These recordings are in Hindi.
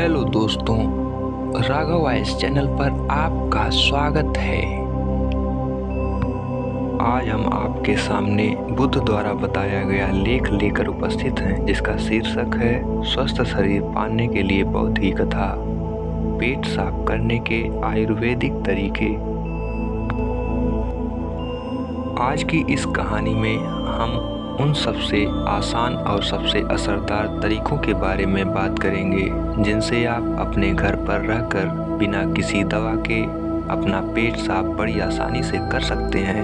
हेलो दोस्तों, राघव वॉइस चैनल पर आपका स्वागत है। आज हम आपके सामने बुद्ध द्वारा बताया गया लेख लेकर उपस्थित हैं, जिसका शीर्षक है स्वस्थ शरीर पाने के लिए बौद्ध कथा, पेट साफ करने के आयुर्वेदिक तरीके। आज की इस कहानी में हम उन सबसे आसान और सबसे असरदार तरीकों के बारे में बात करेंगे जिनसे आप अपने घर पर रहकर बिना किसी दवा के अपना पेट साफ बड़ी आसानी से कर सकते हैं।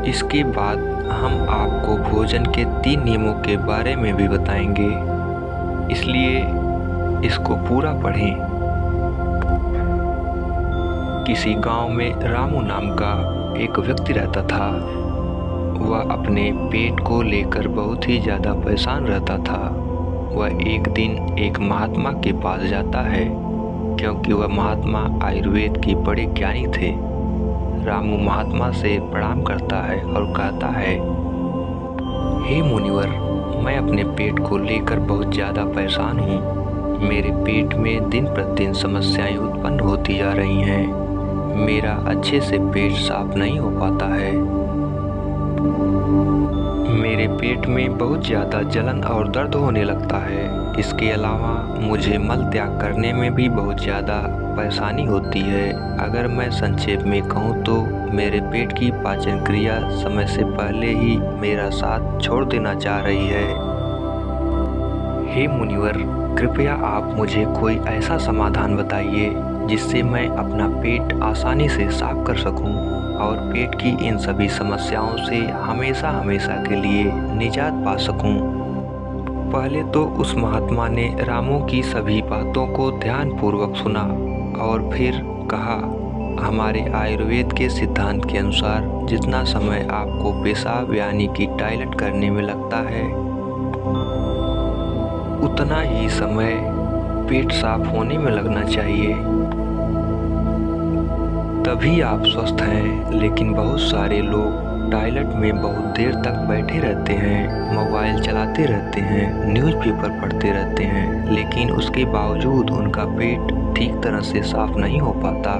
इसके बाद हम आपको भोजन के 3 नियमों के बारे में भी बताएंगे, इसलिए इसको पूरा पढ़ें। किसी गांव में रामू नाम का एक व्यक्ति रहता था। वह अपने पेट को लेकर बहुत ही ज़्यादा परेशान रहता था। वह एक दिन एक महात्मा के पास जाता है, क्योंकि वह महात्मा आयुर्वेद के बड़े ज्ञानी थे। रामू महात्मा से प्रणाम करता है और कहता है, हे मुनिवर, मैं अपने पेट को लेकर बहुत ज़्यादा परेशान हूँ। मेरे पेट में दिन प्रतिदिन समस्याएं उत्पन्न होती जा रही हैं। मेरा अच्छे से पेट साफ नहीं हो पाता है। मेरे पेट में बहुत ज़्यादा जलन और दर्द होने लगता है। इसके अलावा मुझे मल त्याग करने में भी बहुत ज़्यादा परेशानी होती है। अगर मैं संक्षेप में कहूँ तो मेरे पेट की पाचन क्रिया समय से पहले ही मेरा साथ छोड़ देना चाह रही है। हे मुनिवर, कृपया आप मुझे कोई ऐसा समाधान बताइए जिससे मैं अपना पेट आसानी से साफ कर सकूं और पेट की इन सभी समस्याओं से हमेशा हमेशा के लिए निजात पा सकूं। पहले तो उस महात्मा ने रामू की सभी बातों को ध्यानपूर्वक सुना और फिर कहा, हमारे आयुर्वेद के सिद्धांत के अनुसार जितना समय आपको पेशाब यानी कि टॉयलेट करने में लगता है, उतना ही समय पेट साफ होने में लगना चाहिए। तभी आप स्वस्थ हैं। लेकिन बहुत सारे लोग टॉयलेट में बहुत देर तक बैठे रहते हैं, मोबाइल चलाते रहते हैं, न्यूज़पेपर पढ़ते रहते हैं, लेकिन उसके बावजूद उनका पेट ठीक तरह से साफ नहीं हो पाता।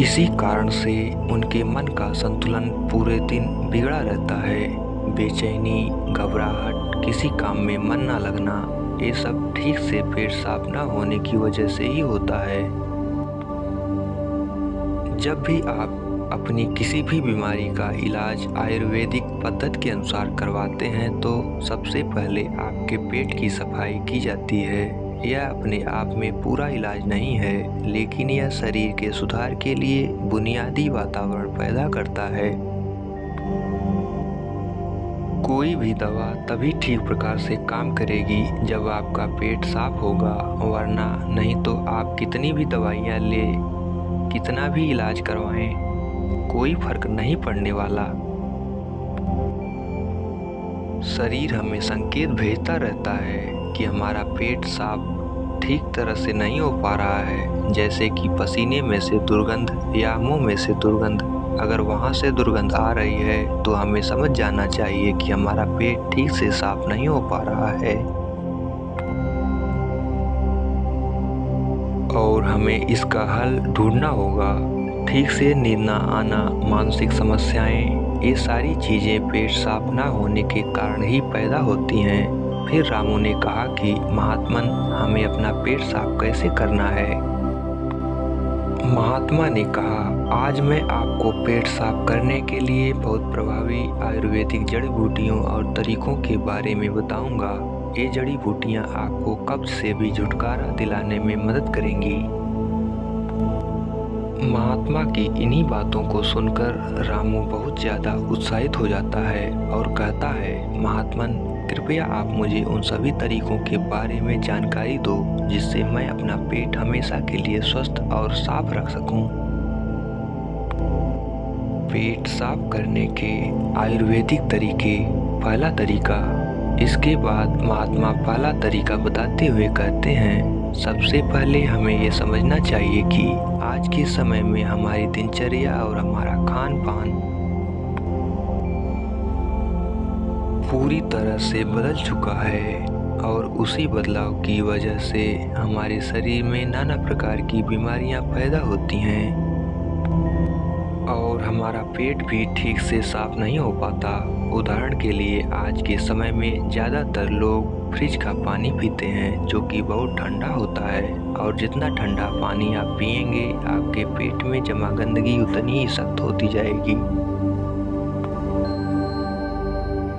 इसी कारण से उनके मन का संतुलन पूरे दिन बिगड़ा रहता है। बेचैनी, घबराहट, किसी काम में मन ना लगना, ये सब ठीक से पेट साफ ना होने की वजह से ही होता है। जब भी आप अपनी किसी भी बीमारी का इलाज आयुर्वेदिक पद्धति के अनुसार करवाते हैं तो सबसे पहले आपके पेट की सफाई की जाती है। यह अपने आप में पूरा इलाज नहीं है, लेकिन यह शरीर के सुधार के लिए बुनियादी वातावरण पैदा करता है। कोई भी दवा तभी ठीक प्रकार से काम करेगी जब आपका पेट साफ होगा, वरना नहीं तो आप कितनी भी दवाइयाँ ले, कितना भी इलाज करवाएं, कोई फर्क नहीं पड़ने वाला। शरीर हमें संकेत भेजता रहता है कि हमारा पेट साफ ठीक तरह से नहीं हो पा रहा है, जैसे कि पसीने में से दुर्गंध या मुंह में से दुर्गंध। अगर वहां से दुर्गंध आ रही है तो हमें समझ जाना चाहिए कि हमारा पेट ठीक से साफ नहीं हो पा रहा है और हमें इसका हल ढूंढना होगा। ठीक से नींद ना आना, मानसिक समस्याएं, ये सारी चीज़ें पेट साफ ना होने के कारण ही पैदा होती हैं। फिर रामू ने कहा कि महात्मन, हमें अपना पेट साफ कैसे करना है। महात्मा ने कहा, आज मैं आपको पेट साफ करने के लिए बहुत प्रभावी आयुर्वेदिक जड़ी बूटियों और तरीकों के बारे में बताऊंगा। ये जड़ी बूटियां आपको कब्ज से भी छुटकारा दिलाने में मदद करेंगी। महात्मा की इन्हीं बातों को सुनकर रामू बहुत ज़्यादा उत्साहित हो जाता है और कहता है, महात्मन, कृपया आप मुझे उन सभी तरीकों के बारे में जानकारी दो जिससे मैं अपना पेट हमेशा के लिए स्वस्थ और साफ रख सकूं। पेट साफ करने के आयुर्वेदिक तरीके। पहला तरीका। इसके बाद महात्मा पहला तरीका बताते हुए कहते हैं, सबसे पहले हमें ये समझना चाहिए कि आज के समय में हमारी दिनचर्या और हमारा खान पान पूरी तरह से बदल चुका है और उसी बदलाव की वजह से हमारे शरीर में नाना प्रकार की बीमारियां पैदा होती हैं और हमारा पेट भी ठीक से साफ नहीं हो पाता। उदाहरण के लिए आज के समय में ज़्यादातर लोग फ्रिज का पानी पीते हैं जो कि बहुत ठंडा होता है, और जितना ठंडा पानी आप पिएंगे आपके पेट में जमा गंदगी उतनी ही सख्त होती जाएगी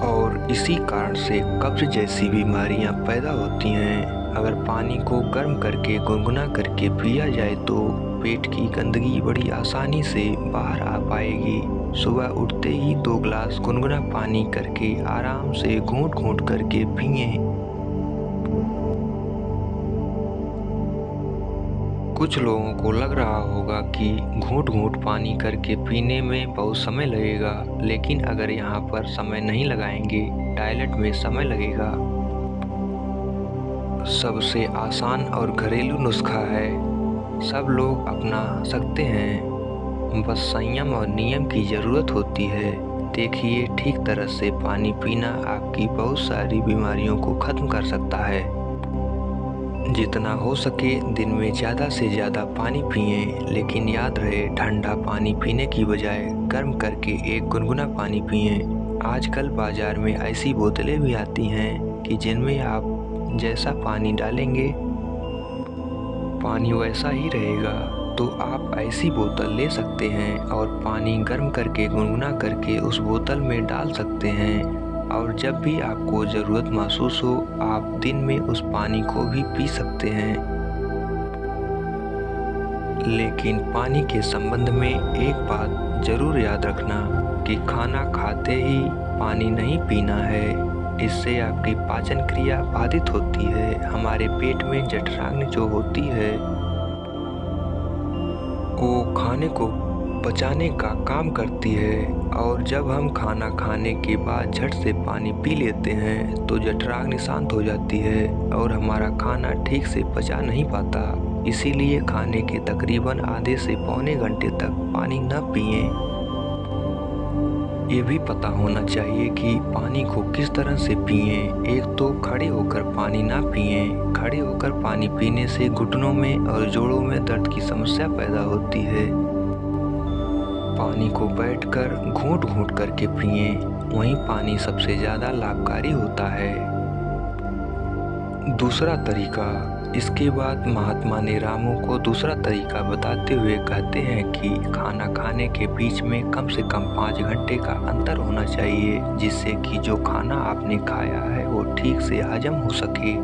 और इसी कारण से कब्ज जैसी बीमारियां पैदा होती हैं। अगर पानी को गर्म करके गुनगुना करके पिया जाए तो पेट की गंदगी बड़ी आसानी से बाहर आ पाएगी। सुबह उठते ही 2 गिलास गुनगुना पानी करके आराम से घूंट घूंट करके पिएं। कुछ लोगों को लग रहा होगा कि घूंट घूंट पानी करके पीने में बहुत समय लगेगा, लेकिन अगर यहाँ पर समय नहीं लगाएंगे, टॉयलेट में समय लगेगा। सबसे आसान और घरेलू नुस्खा है, सब लोग अपना सकते हैं, बस संयम और नियम की ज़रूरत होती है। देखिए, ठीक तरह से पानी पीना आपकी बहुत सारी बीमारियों को ख़त्म कर सकता है। जितना हो सके दिन में ज़्यादा से ज़्यादा पानी पिएं, लेकिन याद रहे ठंडा पानी पीने की बजाय गर्म करके एक गुनगुना पानी पिएं। आजकल बाज़ार में ऐसी बोतलें भी आती हैं कि जिनमें आप जैसा पानी डालेंगे पानी वैसा ही रहेगा, तो आप ऐसी बोतल ले सकते हैं और पानी गर्म करके गुनगुना करके उस बोतल में डाल सकते हैं, और जब भी आपको ज़रूरत महसूस हो आप दिन में उस पानी को भी पी सकते हैं। लेकिन पानी के संबंध में एक बात ज़रूर याद रखना कि खाना खाते ही पानी नहीं पीना है, इससे आपकी पाचन क्रिया बाधित होती है। हमारे पेट में जठराग्नि जो होती है वो खाने को पचाने का काम करती है, और जब हम खाना खाने के बाद झट से पानी पी लेते हैं तो जठराग्नि शांत हो जाती है और हमारा खाना ठीक से पचा नहीं पाता। इसीलिए खाने के तकरीबन आधे से पौने घंटे तक पानी न पिएं। ये भी पता होना चाहिए कि पानी को किस तरह से पिएं। एक तो खड़े होकर पानी ना पिएं। खड़े होकर पानी पीने से घुटनों में और जोड़ों में दर्द की समस्या पैदा होती है। पानी को बैठकर घूंट घूंट करके पिएं, वहीं पानी सबसे ज़्यादा लाभकारी होता है। दूसरा तरीका, इसके बाद महात्मा ने रामू को दूसरा तरीका बताते हुए कहते हैं कि खाना खाने के बीच में कम से कम 5 घंटे का अंतर होना चाहिए, जिससे कि जो खाना आपने खाया है वो ठीक से हजम हो सके,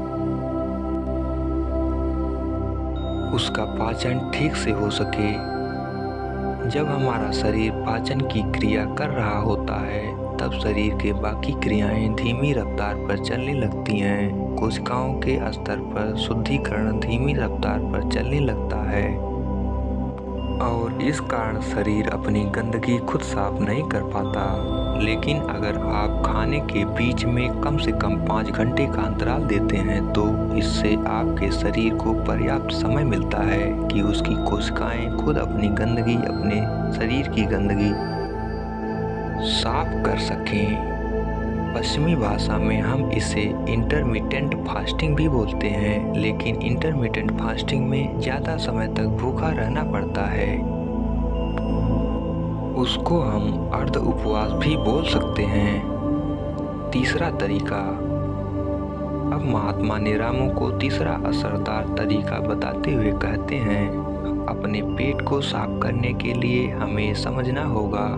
उसका पाचन ठीक से हो सके। जब हमारा शरीर पाचन की क्रिया कर रहा होता है तब शरीर के बाकी क्रियाएं धीमी रफ्तार पर चलने लगती हैं। कोशिकाओं के स्तर पर शुद्धिकरण धीमी रफ्तार पर चलने लगता है और इस कारण शरीर अपनी गंदगी खुद साफ नहीं कर पाता। लेकिन अगर आप खाने के बीच में कम से कम 5 घंटे का अंतराल देते हैं तो इससे आपके शरीर को पर्याप्त समय मिलता है कि उसकी कोशिकाएं खुद अपनी गंदगी, अपने शरीर की गंदगी साफ कर सकें। पश्चिमी भाषा में हम इसे इंटरमिटेंट फास्टिंग भी बोलते हैं, लेकिन इंटरमिटेंट फास्टिंग में ज़्यादा समय तक भूखा रहना पड़ता है। उसको हम अर्ध उपवास भी बोल सकते हैं। तीसरा तरीका, अब महात्मा ने रामू को तीसरा असरदार तरीका बताते हुए कहते हैं, अपने पेट को साफ करने के लिए हमें समझना होगा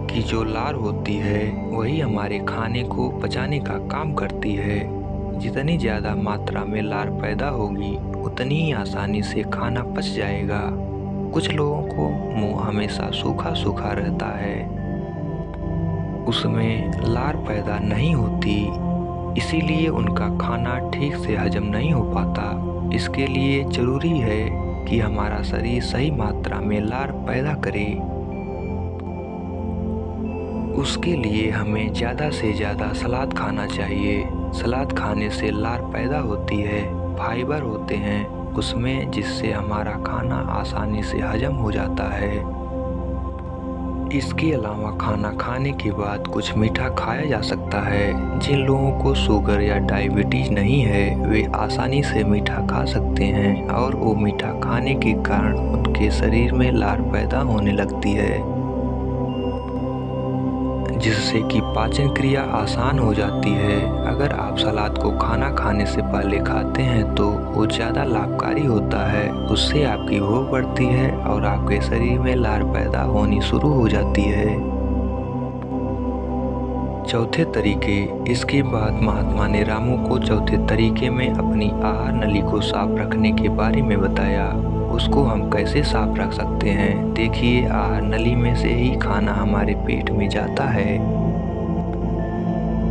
कि जो लार होती है वही हमारे खाने को पचाने का काम करती है। जितनी ज़्यादा मात्रा में लार पैदा होगी उतनी ही आसानी से खाना पच जाएगा। कुछ लोगों को मुंह हमेशा सूखा सूखा रहता है, उसमें लार पैदा नहीं होती, इसीलिए उनका खाना ठीक से हजम नहीं हो पाता। इसके लिए ज़रूरी है कि हमारा शरीर सही मात्रा में लार पैदा करे। उसके लिए हमें ज़्यादा से ज़्यादा सलाद खाना चाहिए। सलाद खाने से लार पैदा होती है, फाइबर होते हैं उसमें, जिससे हमारा खाना आसानी से हजम हो जाता है। इसके अलावा खाना खाने के बाद कुछ मीठा खाया जा सकता है। जिन लोगों को शुगर या डायबिटीज नहीं है वे आसानी से मीठा खा सकते हैं और वो मीठा खाने के कारण उनके शरीर में लार पैदा होने लगती है, जिससे कि पाचन क्रिया आसान हो जाती है। अगर आप सलाद को खाना खाने से पहले खाते हैं तो वो ज़्यादा लाभकारी होता है। उससे आपकी भूख बढ़ती है और आपके शरीर में लार पैदा होनी शुरू हो जाती है। चौथे तरीके। इसके बाद महात्मा ने रामू को चौथे तरीके में अपनी आहार नली को साफ रखने के बारे में बताया। उसको हम कैसे साफ रख सकते हैं? देखिए, आहार नली में से ही खाना हमारे पेट में जाता है।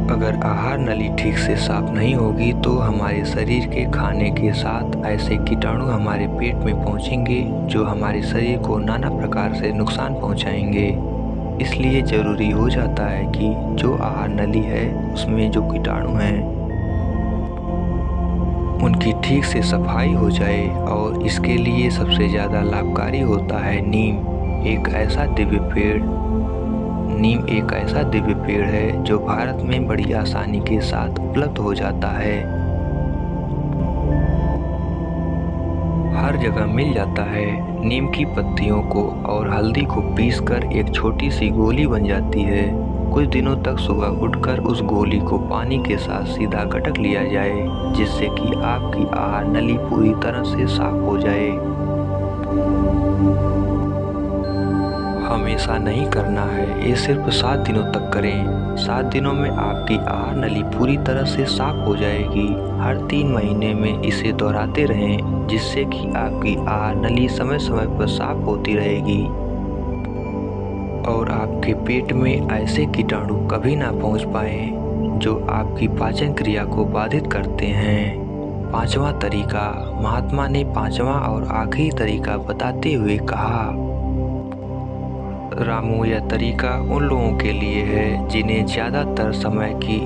अगर आहार नली ठीक से साफ नहीं होगी तो हमारे शरीर के खाने के साथ ऐसे कीटाणु हमारे पेट में पहुंचेंगे जो हमारे शरीर को नाना प्रकार से नुकसान पहुंचाएंगे। इसलिए ज़रूरी हो जाता है कि जो आहार नली है उसमें जो कीटाणु हैं उनकी ठीक से सफाई हो जाए। और इसके लिए सबसे ज़्यादा लाभकारी होता है नीम एक ऐसा दिव्य पेड़ है जो भारत में बड़ी आसानी के साथ उपलब्ध हो जाता है, हर जगह मिल जाता है। नीम की पत्तियों को और हल्दी को पीसकर एक छोटी सी गोली बन जाती है। कुछ दिनों तक सुबह उठकर उस गोली को पानी के साथ सीधा गटक लिया जाए, जिससे कि आपकी आहार नली पूरी तरह से साफ हो जाए। हमेशा नहीं करना है, ये सिर्फ 7 दिनों तक करें। 7 दिनों में आपकी आहार नली पूरी तरह से साफ हो जाएगी। हर 3 महीने में इसे दोहराते रहें, जिससे कि आपकी आहार नली समय समय पर साफ होती रहेगी और आपके पेट में ऐसे कीटाणु कभी ना पहुंच पाए जो आपकी पाचन क्रिया को बाधित करते हैं। 5वां तरीका। महात्मा ने 5वां और आखिरी तरीका बताते हुए कहा, रामू, यह तरीका उन लोगों के लिए है जिन्हें ज़्यादातर समय की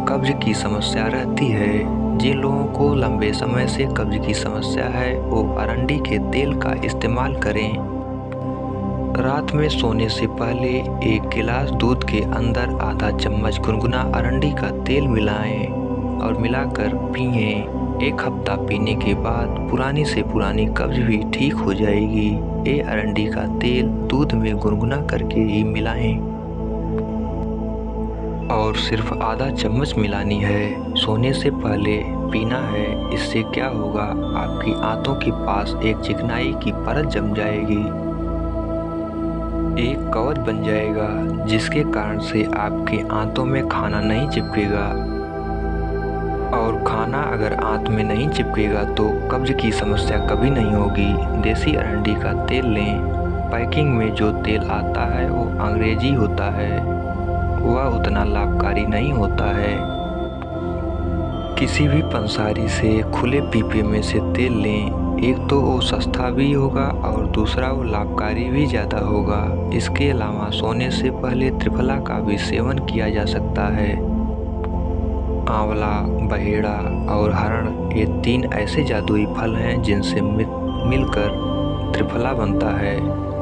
कब्ज की समस्या रहती है। जिन लोगों को लंबे समय से कब्ज की समस्या है वो अरंडी के तेल का इस्तेमाल करें। रात में सोने से पहले 1 गिलास दूध के अंदर आधा चम्मच गुनगुना अरंडी का तेल मिलाएं और मिलाकर पिएं। 1 हफ्ता पीने के बाद पुरानी से पुरानी कब्ज भी ठीक हो जाएगी। ये अरंडी का तेल दूध में गुनगुना करके ही मिलाएं और सिर्फ आधा चम्मच मिलानी है। सोने से पहले पीना है। इससे क्या होगा, आपकी आंतों के पास एक चिकनाई की परत जम जाएगी, एक कवच बन जाएगा, जिसके कारण से आपके आंतों में खाना नहीं चिपकेगा। और खाना अगर आंत में नहीं चिपकेगा तो कब्ज की समस्या कभी नहीं होगी। देसी अरंडी का तेल लें। पैकिंग में जो तेल आता है वो अंग्रेजी होता है, वह उतना लाभकारी नहीं होता है। किसी भी पंसारी से खुले पीपे में से तेल लें। एक तो वो सस्ता भी होगा और दूसरा वो लाभकारी भी ज़्यादा होगा। इसके अलावा सोने से पहले त्रिफला का भी सेवन किया जा सकता है। आंवला, बहेड़ा और हरण, ये 3 ऐसे जादुई फल हैं जिनसे मिलकर त्रिफला बनता है।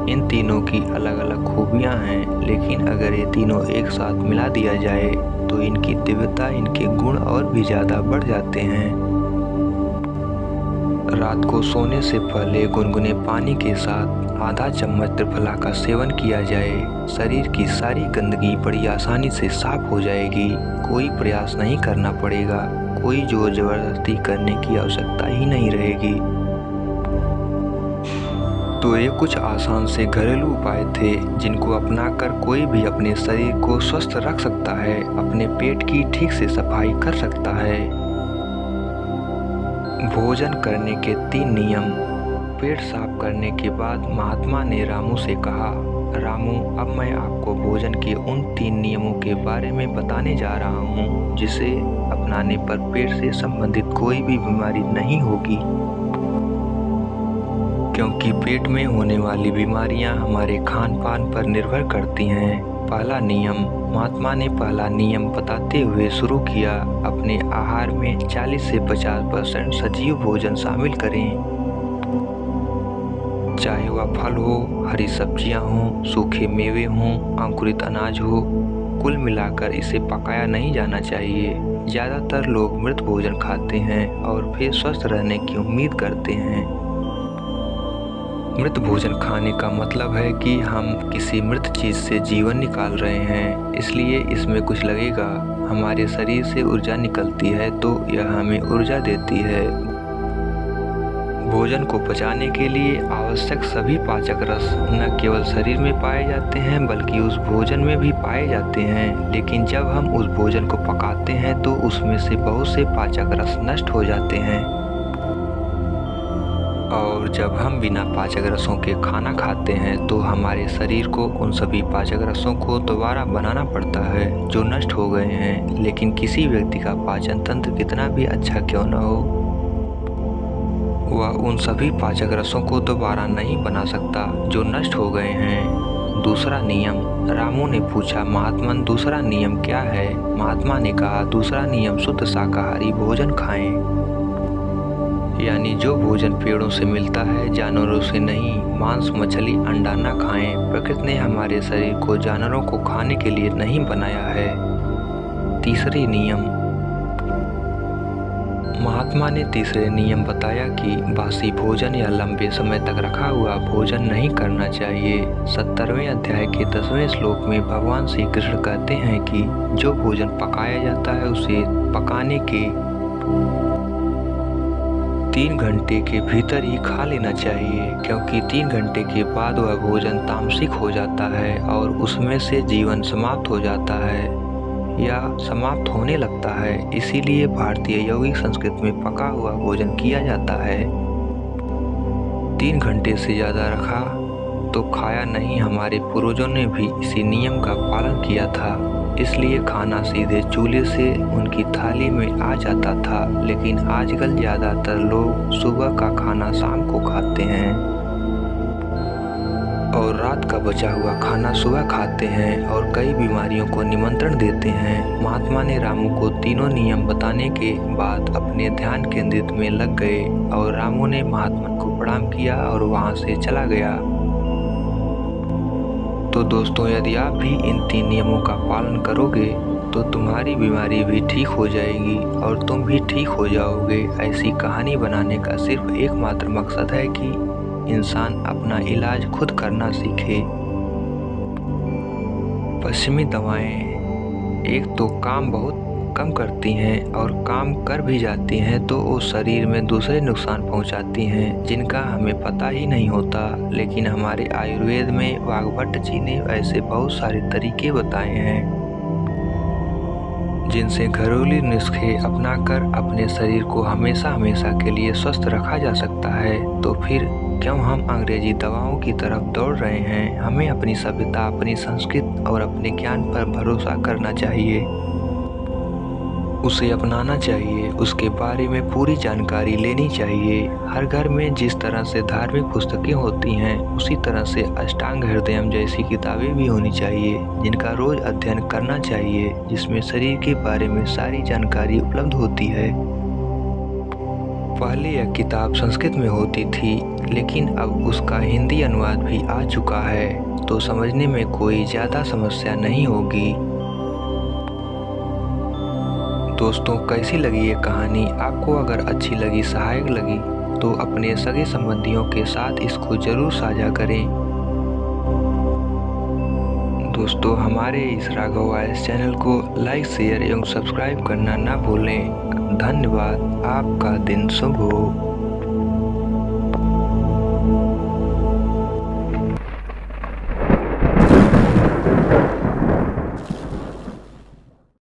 इन तीनों की अलग अलग खूबियां हैं, लेकिन अगर ये तीनों एक साथ मिला दिया जाए तो इनकी दिव्यता, इनके गुण और भी ज़्यादा बढ़ जाते हैं। रात को सोने से पहले गुनगुने पानी के साथ आधा चम्मच त्रिफला का सेवन किया जाए। शरीर की सारी गंदगी बड़ी आसानी से साफ हो जाएगी। कोई प्रयास नहीं करना पड़ेगा, कोई जोर जबरदस्ती करने की आवश्यकता ही नहीं रहेगी। तो ये कुछ आसान से घरेलू उपाय थे जिनको अपनाकर कोई भी अपने शरीर को स्वस्थ रख सकता है, अपने पेट की ठीक से सफाई कर सकता है। भोजन करने के 3 नियम। पेट साफ करने के बाद महात्मा ने रामू से कहा, रामू, अब मैं आपको भोजन के उन 3 नियमों के बारे में बताने जा रहा हूँ जिसे अपनाने पर पेट से संबंधित कोई भी बीमारी नहीं होगी, क्योंकि पेट में होने वाली बीमारियाँ हमारे खान पान पर निर्भर करती हैं। पहला नियम। महात्मा ने पहला नियम बताते हुए शुरू किया, अपने आहार में 40 से 50% सजीव भोजन शामिल करें। चाहे वह फल हो, हरी सब्जियां हों, सूखे मेवे हों, अंकुरित अनाज हो, कुल मिलाकर इसे पकाया नहीं जाना चाहिए। ज़्यादातर लोग मृत भोजन खाते हैं और फिर स्वस्थ रहने की उम्मीद करते हैं। मृत भोजन खाने का मतलब है कि हम किसी मृत चीज़ से जीवन निकाल रहे हैं, इसलिए इसमें कुछ लगेगा। हमारे शरीर से ऊर्जा निकलती है तो यह हमें ऊर्जा देती है। भोजन को पचाने के लिए आवश्यक सभी पाचक रस न केवल शरीर में पाए जाते हैं बल्कि उस भोजन में भी पाए जाते हैं। लेकिन जब हम उस भोजन को पकाते हैं तो उसमें से बहुत से पाचक रस नष्ट हो जाते हैं, और जब हम बिना पाचक रसों के खाना खाते हैं तो हमारे शरीर को उन सभी पाचक रसों को दोबारा बनाना पड़ता है जो नष्ट हो गए हैं। लेकिन किसी व्यक्ति का पाचन तंत्र कितना भी अच्छा क्यों न हो, वह उन सभी पाचक रसों को दोबारा नहीं बना सकता जो नष्ट हो गए हैं। दूसरा नियम। रामू ने पूछा, महात्मन दूसरा नियम क्या है? महात्मा ने कहा, दूसरा नियम शुद्ध शाकाहारी भोजन खाएं। यानी जो भोजन पेड़ों से मिलता है, जानवरों से नहीं। मांस, मछली, अंडा न खाएं। प्रकृति ने हमारे शरीर को जानवरों को खाने के लिए नहीं बनाया है। तीसरी नियम। महात्मा ने तीसरे नियम बताया कि बासी भोजन या लंबे समय तक रखा हुआ भोजन नहीं करना चाहिए। 70वें अध्याय के 10वें श्लोक में भगवान श्री कृष्ण कहते हैं कि जो भोजन पकाया जाता है उसे पकाने के 3 घंटे के भीतर ही खा लेना चाहिए, क्योंकि 3 घंटे के बाद वह भोजन तामसिक हो जाता है और उसमें से जीवन समाप्त हो जाता है या समाप्त होने लगता है। इसीलिए भारतीय यौगिक संस्कृति में पका हुआ भोजन किया जाता है। 3 घंटे से ज़्यादा रखा तो खाया नहीं। हमारे पूर्वजों ने भी इसी नियम का पालन किया था, इसलिए खाना सीधे चूल्हे से उनकी थाली में आ जाता था। लेकिन आजकल ज़्यादातर लोग सुबह का खाना शाम को खाते हैं और रात का बचा हुआ खाना सुबह खाते हैं और कई बीमारियों को निमंत्रण देते हैं। महात्मा ने रामू को तीनों नियम बताने के बाद अपने ध्यान केंद्रित में लग गए और रामू ने महात्मा को प्रणाम किया और वहां से चला गया। तो दोस्तों, यदि आप भी इन 3 नियमों का पालन करोगे तो तुम्हारी बीमारी भी ठीक हो जाएगी और तुम भी ठीक हो जाओगे। ऐसी कहानी बनाने का सिर्फ एकमात्र मकसद है कि इंसान अपना इलाज खुद करना सीखे। पश्चिमी दवाएं एक तो काम बहुत कम करती हैं और काम कर भी जाती हैं तो वो शरीर में दूसरे नुकसान पहुंचाती हैं जिनका हमें पता ही नहीं होता। लेकिन हमारे आयुर्वेद में वाघभट्ट जी ने ऐसे बहुत सारे तरीके बताए हैं जिनसे घरेलू नुस्खे अपनाकर अपने शरीर को हमेशा हमेशा के लिए स्वस्थ रखा जा सकता है। तो फिर क्यों हम अंग्रेजी दवाओं की तरफ दौड़ रहे हैं? हमें अपनी सभ्यता, अपनी संस्कृति और अपने ज्ञान पर भरोसा करना चाहिए, उसे अपनाना चाहिए, उसके बारे में पूरी जानकारी लेनी चाहिए। हर घर में जिस तरह से धार्मिक पुस्तकें होती हैं उसी तरह से अष्टांग हृदयम जैसी किताबें भी होनी चाहिए जिनका रोज अध्ययन करना चाहिए, जिसमें शरीर के बारे में सारी जानकारी उपलब्ध होती है। पहले यह किताब संस्कृत में होती थी लेकिन अब उसका हिंदी अनुवाद भी आ चुका है, तो समझने में कोई ज़्यादा समस्या नहीं होगी। दोस्तों, कैसी लगी ये कहानी? आपको अगर अच्छी लगी, सहायक लगी तो अपने सगे संबंधियों के साथ इसको ज़रूर साझा करें। दोस्तों, हमारे इस राघव वॉइस चैनल को लाइक, शेयर एवं सब्सक्राइब करना ना भूलें। धन्यवाद। आपका दिन शुभ हो।